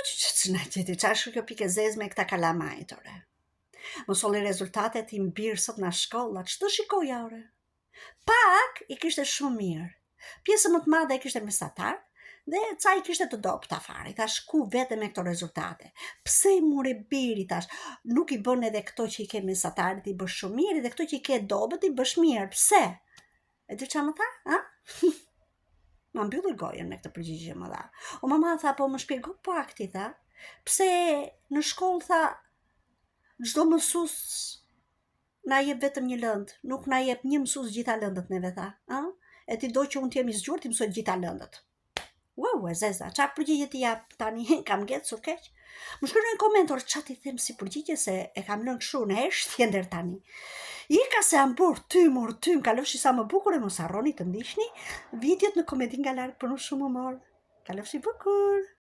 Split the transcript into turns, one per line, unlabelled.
Që në gjithi, qa është kjo pike zezme e këta kalamajt, ore? Më solli rezultatet i mbirë sot në shkolla, që të shikoja, ore? Pak i kishte shumë mirë. Pjesë më të madhe i kishte mesatar, dhe ca i kishte të dopë të afari. Thash, ku vete me këto rezultate? Pse i mure biri, thash, nuk i bën edhe këto që i ke mesatarit i bësh shumë mirë, dhe këto që i ke dobët i bësh mirë. Pse? E di qa më tha, ha? Ma mbylli gojën me këtë përgjigje më dha. O mama tha, po më shpjego pak ti, tha. Pse në shkollë, tha, çdo mësues na jep vetëm një lëndë, nuk na jep një mësues gjitha lëndët neve, tha. E ti do që unë t'jem i zgjur, ti mësoj gjitha lëndët. Wow, e zeza, qa përgjigje ti jap tani, kam ngecur keq? Më shkruaj në komentar qa ti them si përgjigje, se e kam lënë kështu në heshtje ndër tani. Ika se am bërë tym, kalofshi sa më bukur e mos harroni të ndiqni videot në komedi nga larg për më shumë humor. Kalofshi bukur.